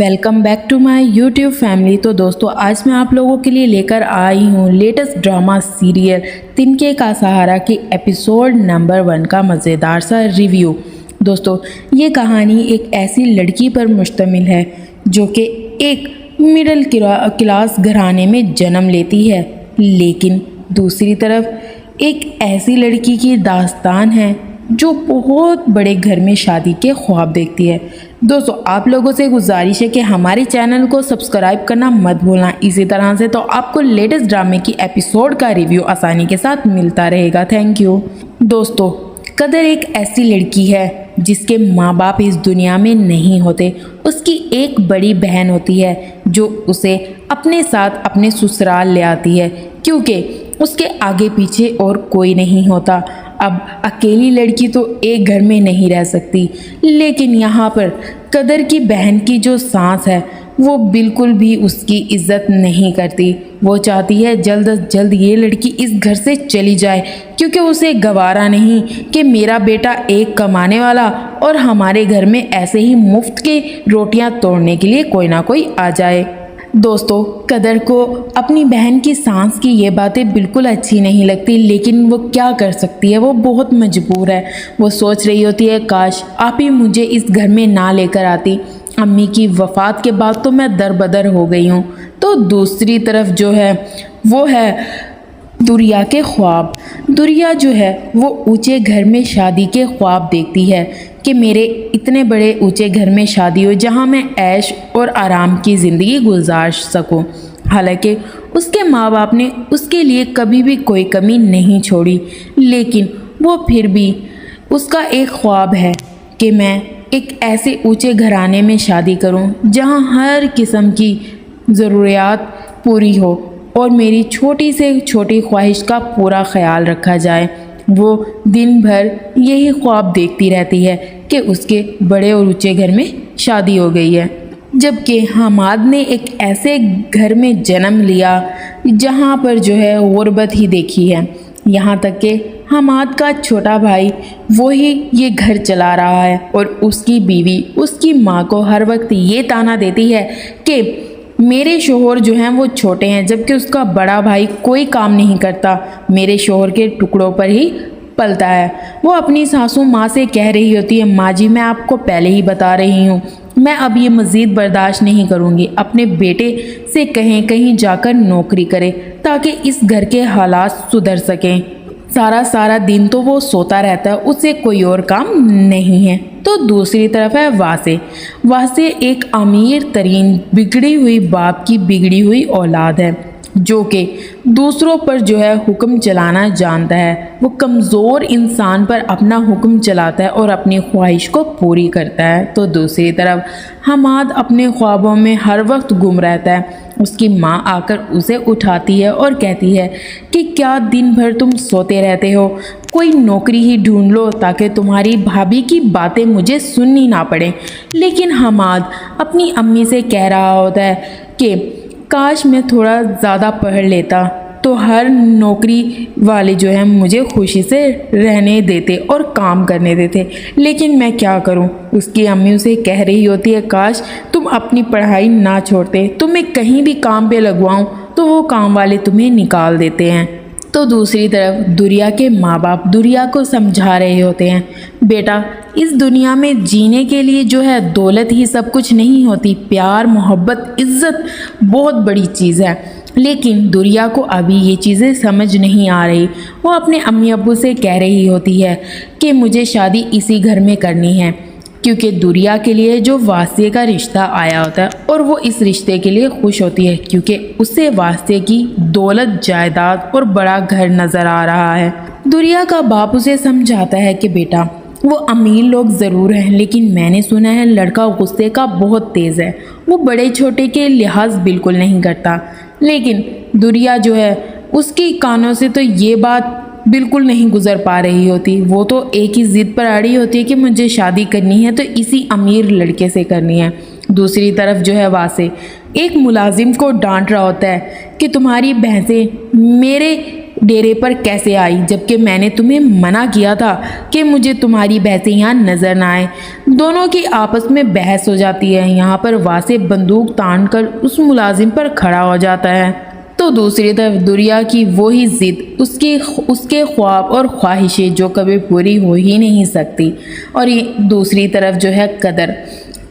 Welcome back to my YouTube family. तो दोस्तों आज मैं आप लोगों के लिए लेकर आई हूँ लेटेस्ट ड्रामा सीरियल तिनके का सहारा की एपिसोड नंबर 1 का मज़ेदार सा रिव्यू। दोस्तों ये कहानी एक ऐसी लड़की पर मुश्तमिल है जो कि एक मिडिल क्लास घराने में जन्म लेती है, लेकिन दूसरी तरफ एक ऐसी लड़की की दास्तान है जो बहुत बड़े घर में शादी के ख्वाब देखती है। दोस्तों आप लोगों से गुजारिश है कि हमारे चैनल को सब्सक्राइब करना मत भूलना। इसी तरह से तो आपको लेटेस्ट ड्रामे की एपिसोड का रिव्यू आसानी के साथ मिलता रहेगा। Thank you. दोस्तों कदर एक ऐसी लड़की है जिसके माँ बाप इस दुनिया में नहीं होते। उसकी एक बड़ी बहन होती है जो उसे अपने साथ अपने ससुराल ले आती है क्योंकि उसके आगे पीछे और कोई नहीं होता। अब अकेली लड़की तो एक घर में नहीं रह सकती, लेकिन यहाँ पर कदर की बहन की जो सास है वो बिल्कुल भी उसकी इज्जत नहीं करती। वो चाहती है जल्द से जल्द ये लड़की इस घर से चली जाए क्योंकि उसे गवारा नहीं कि मेरा बेटा एक कमाने वाला और हमारे घर में ऐसे ही मुफ्त की रोटियां तोड़ने के लिए कोई ना कोई आ जाए। दोस्तों कदर को अपनी बहन की सास की ये बातें बिल्कुल अच्छी नहीं लगती, लेकिन वो क्या कर सकती है, वो बहुत मजबूर है। वो सोच रही होती है काश आप ही मुझे इस घर में ना लेकर आती। अम्मी की वफ़ात के बाद तो मैं दरबदर हो गई हूँ। तो दूसरी तरफ जो है वो है दुरिया के ख्वाब। दुरिया जो है वो ऊंचे घर में शादी के ख्वाब देखती है कि मेरे इतने बड़े ऊंचे घर में शादी हो जहां मैं ऐश और आराम की ज़िंदगी गुजार सकूं। हालांकि उसके माँ बाप ने उसके लिए कभी भी कोई कमी नहीं छोड़ी, लेकिन वो फिर भी उसका एक ख्वाब है कि मैं एक ऐसे ऊंचे घराने में शादी करूं जहां हर किस्म की ज़रूरियात पूरी हो और मेरी छोटी से छोटी ख्वाहिश का पूरा ख्याल रखा जाए। वो दिन भर यही ख्वाब देखती रहती है कि उसके बड़े और ऊंचे घर में शादी हो गई है, जबकि हमाद ने एक ऐसे घर में जन्म लिया जहाँ पर जो है गुर्बत ही देखी है। यहाँ तक कि हमाद का छोटा भाई वो ही ये घर चला रहा है और उसकी बीवी उसकी माँ को हर वक्त ये ताना देती है कि मेरे शोहर जो हैं वो छोटे हैं, जबकि उसका बड़ा भाई कोई काम नहीं करता, मेरे शोहर के टुकड़ों पर ही पलता है। वो अपनी सासू माँ से कह रही होती है, माँ जी मैं आपको पहले ही बता रही हूँ, मैं अब ये मज़ीद बर्दाश्त नहीं करूँगी। अपने बेटे से कहीं जाकर नौकरी करे ताकि इस घर के हालात सुधर सकें। सारा दिन तो वो सोता रहता है, उसे कोई और काम नहीं है। तो दूसरी तरफ है वासे एक अमीर तरीन बिगड़ी हुई बाप की बिगड़ी हुई औलाद है जो कि दूसरों पर जो है हुक्म चलाना जानता है। वो कमज़ोर इंसान पर अपना हुक्म चलाता है और अपनी ख्वाहिश को पूरी करता है। तो दूसरी तरफ हमाद अपने ख्वाबों में हर वक्त गुम रहता है। उसकी माँ आकर उसे उठाती है और कहती है कि क्या दिन भर तुम सोते रहते हो, कोई नौकरी ही ढूंढ लो ताकि तुम्हारी भाभी की बातें मुझे सुननी ना पड़े। लेकिन हमाद अपनी अम्मी से कह रहा होता है कि काश मैं थोड़ा ज़्यादा पढ़ लेता तो हर नौकरी वाले जो है मुझे खुशी से रहने देते और काम करने देते, लेकिन मैं क्या करूं। उसकी अम्मी उसे कह रही होती है काश तुम अपनी पढ़ाई ना छोड़ते, तुम्हें कहीं भी काम पे लगवाऊं तो वो काम वाले तुम्हें निकाल देते हैं। तो दूसरी तरफ दुरिया के माँ बाप दुरिया को समझा रहे होते हैं, बेटा इस दुनिया में जीने के लिए जो है दौलत ही सब कुछ नहीं होती, प्यार मोहब्बत इज़्ज़त बहुत बड़ी चीज़ है। लेकिन दुरिया को अभी ये चीज़ें समझ नहीं आ रही। वो अपने अम्मी अब्बू से कह रही होती है कि मुझे शादी इसी घर में करनी है क्योंकि दुरिया के लिए जो वास्ते का रिश्ता आया होता है और वो इस रिश्ते के लिए खुश होती है क्योंकि उसे वास्ते की दौलत जायदाद और बड़ा घर नज़र आ रहा है। दुरिया का बाप उसे समझाता है कि बेटा वो अमीर लोग ज़रूर हैं, लेकिन मैंने सुना है लड़का गुस्से का बहुत तेज़ है, वो बड़े छोटे के लिहाज बिल्कुल नहीं करता। लेकिन दुरिया जो है उसकी कानों से तो ये बात बिल्कुल नहीं गुजर पा रही होती। वो तो एक ही ज़िद पर अड़ी होती है कि मुझे शादी करनी है तो इसी अमीर लड़के से करनी है। दूसरी तरफ जो है वासे एक मुलाजिम को डांट रहा होता है कि तुम्हारी भैंसें मेरे डेरे पर कैसे आई, जबकि मैंने तुम्हें मना किया था कि मुझे तुम्हारी बहसें यहाँ नजर ना आए। दोनों की आपस में बहस हो जाती है। यहाँ पर वासे बंदूक तान कर उस मुलाजिम पर खड़ा हो जाता है, तो दूसरी तरफ दुरिया की वही जिद, उसके ख्वाब और ख्वाहिशें जो कभी पूरी हो ही नहीं सकती। और ये दूसरी तरफ जो है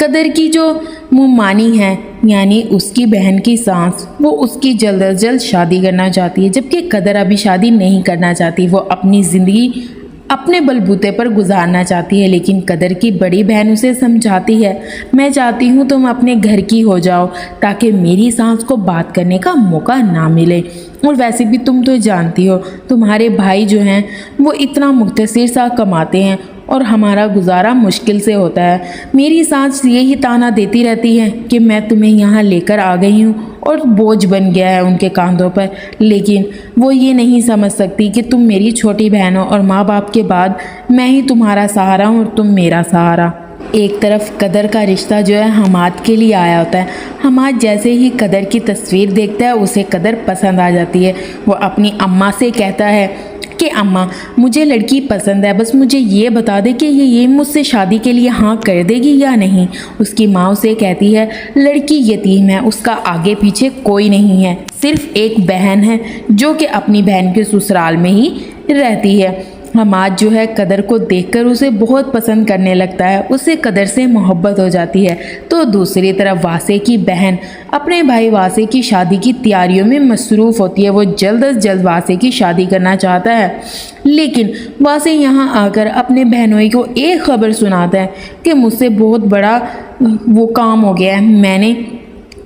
कदर की जो मुंह है, यानी उसकी बहन की सांस, वो उसकी जल्द अज जल्द शादी करना चाहती है, जबकि कदर अभी शादी नहीं करना चाहती। वो अपनी ज़िंदगी अपने बलबूते पर गुजारना चाहती है, लेकिन कदर की बड़ी बहन उसे समझाती है, मैं चाहती हूँ तुम अपने घर की हो जाओ ताकि मेरी सांस को बात करने का मौका ना मिले। और वैसे भी तुम तो जानती हो तुम्हारे भाई जो हैं वो इतना मुख्तसर सा कमाते हैं और हमारा गुजारा मुश्किल से होता है। मेरी सांस यही ताना देती रहती है कि मैं तुम्हें यहाँ लेकर आ गई हूँ और बोझ बन गया है उनके कांधों पर, लेकिन वो ये नहीं समझ सकती कि तुम मेरी छोटी बहन हो और माँ बाप के बाद मैं ही तुम्हारा सहारा हूँ और तुम मेरा सहारा। एक तरफ कदर का रिश्ता जो है हमाद के लिए आया होता है। हमाद जैसे ही कदर की तस्वीर देखता है उसे कदर पसंद आ जाती है। वो अपनी अम्मा से कहता है कि अम्मा मुझे लड़की पसंद है, बस मुझे ये बता दे कि ये मुझसे शादी के लिए हाँ कर देगी या नहीं। उसकी माँ उसे कहती है लड़की यतीम है, उसका आगे पीछे कोई नहीं है, सिर्फ एक बहन है जो कि अपनी बहन के ससुराल में ही रहती है। हमाद जो है कदर को देखकर उसे बहुत पसंद करने लगता है, उसे कदर से मोहब्बत हो जाती है। तो दूसरी तरफ वासे की बहन अपने भाई वासे की शादी की तैयारियों में मसरूफ़ होती है। वो जल्द अज जल्द वासे की शादी करना चाहता है, लेकिन वासे यहाँ आकर अपने बहनोई को एक खबर सुनाता है कि मुझसे बहुत बड़ा वो काम हो गया है, मैंने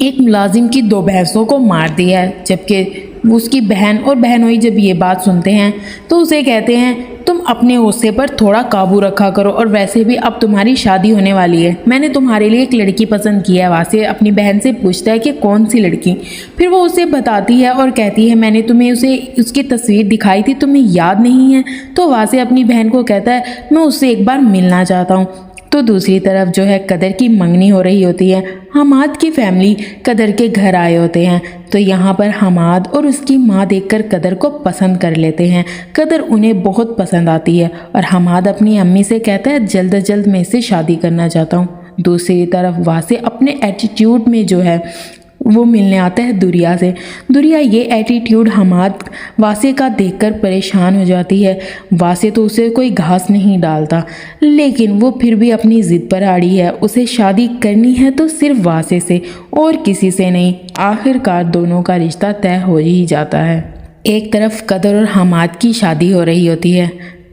एक मुलाजिम की 2 भैंसों को मार दिया है। जबकि उसकी बहन और बहनोई जब ये बात सुनते हैं तो उसे कहते हैं तुम अपने गुस्से पर थोड़ा काबू रखा करो, और वैसे भी अब तुम्हारी शादी होने वाली है, मैंने तुम्हारे लिए एक लड़की पसंद की है। वासे अपनी बहन से पूछता है कि कौन सी लड़की। फिर वो उसे बताती है और कहती है मैंने तुम्हें उसकी तस्वीर दिखाई थी, तुम्हें याद नहीं है। तो वासे अपनी बहन को कहता है मैं उससे एक बार मिलना चाहता हूँ। तो दूसरी तरफ जो है कदर की मंगनी हो रही होती है। हमाद की फैमिली कदर के घर आए होते हैं, तो यहाँ पर हमाद और उसकी माँ देखकर कदर को पसंद कर लेते हैं। कदर उन्हें बहुत पसंद आती है और हमाद अपनी अम्मी से कहता है जल्द अज जल्द मैं इससे शादी करना चाहता हूँ। दूसरी तरफ वासे अपने एटीट्यूड में जो है वो मिलने आता है दुरिया से। दुरिया ये एटीट्यूड हमाद वासे का देखकर परेशान हो जाती है। वासे तो उसे कोई घास नहीं डालता, लेकिन वो फिर भी अपनी ज़िद पर अड़ी है। उसे शादी करनी है तो सिर्फ वासे से और किसी से नहीं। आखिरकार दोनों का रिश्ता तय हो ही जाता है। एक तरफ कदर और हमाद की शादी हो रही होती है,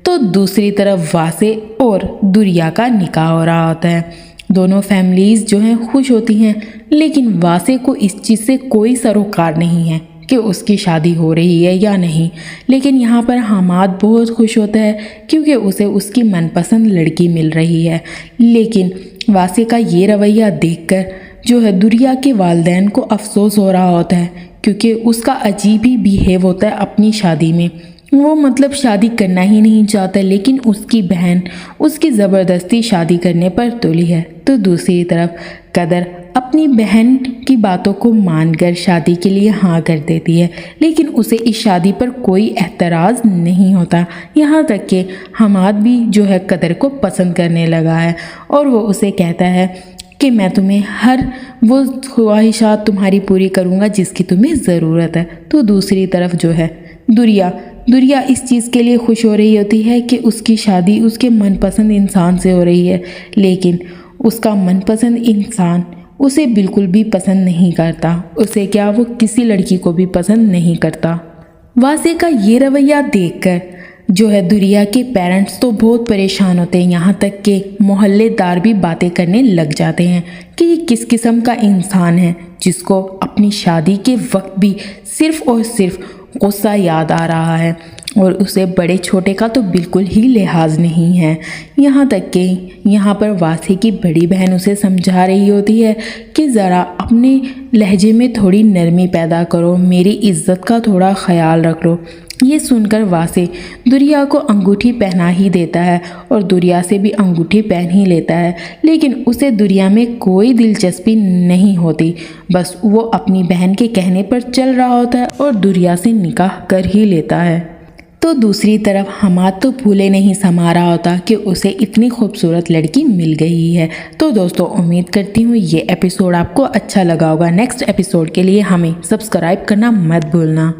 तो दूसरी तरफ वासे और दुरिया का निकाह हो रहा होता है। दोनों फैमिलीज़ जो हैं खुश होती हैं, लेकिन वासे को इस चीज़ से कोई सरोकार नहीं है कि उसकी शादी हो रही है या नहीं। लेकिन यहाँ पर हमाद बहुत खुश होता है क्योंकि उसे उसकी मनपसंद लड़की मिल रही है। लेकिन वासे का ये रवैया देखकर जो है दुरिया के वालिदैन को अफसोस हो रहा होता है, क्योंकि उसका अजीब ही बिहेव होता है अपनी शादी में। वो मतलब शादी करना ही नहीं चाहता, लेकिन उसकी बहन उसकी ज़बरदस्ती शादी करने पर तुली है। तो दूसरी तरफ कदर अपनी बहन की बातों को मानकर शादी के लिए हाँ कर देती है, लेकिन उसे इस शादी पर कोई एतराज़ नहीं होता। यहाँ तक कि हमाद भी जो है कदर को पसंद करने लगा है और वो उसे कहता है कि मैं तुम्हें हर वो ख्वाहिशात तुम्हारी पूरी करूँगा जिसकी तुम्हें ज़रूरत है। तो दूसरी तरफ जो है दुरिया इस चीज़ के लिए खुश हो रही होती है कि उसकी शादी उसके मनपसंद इंसान से हो रही है, लेकिन उसका मनपसंद इंसान उसे बिल्कुल भी पसंद नहीं करता। उसे क्या, वो किसी लड़की को भी पसंद नहीं करता। वासे का ये रवैया देखकर जो है दुरिया के पेरेंट्स तो बहुत परेशान होते हैं। यहाँ तक कि मोहल्लेदार भी बातें करने लग जाते हैं कि ये किस किस्म का इंसान है जिसको अपनी शादी के वक्त भी सिर्फ़ और सिर्फ गुस्सा याद आ रहा है और उसे बड़े छोटे का तो बिल्कुल ही लिहाज नहीं है। यहाँ तक कि यहाँ पर वासे की बड़ी बहन उसे समझा रही होती है कि ज़रा अपने लहजे में थोड़ी नरमी पैदा करो, मेरी इज़्ज़त का थोड़ा ख़याल रख लो। یہ سن کر واصع دریا کو انگوٹھی پہنا ہی دیتا ہے اور دریا سے بھی انگوٹھی پہن ہی لیتا ہے، لیکن اسے دریا میں کوئی دلچسپی نہیں ہوتی، بس وہ اپنی بہن کے کہنے پر چل رہا ہوتا ہے اور دریا سے نکاح کر ہی لیتا ہے۔ تو دوسری طرف حماد تو پھولے نہیں سما رہا ہوتا کہ اسے اتنی خوبصورت لڑکی مل گئی ہے۔ تو دوستو امید کرتی ہوں یہ ایپیسوڈ آپ کو اچھا لگا ہوگا۔ نیکسٹ ایپیسوڈ کے لیے ہمیں سبسکرائب کرنا مت بھولنا۔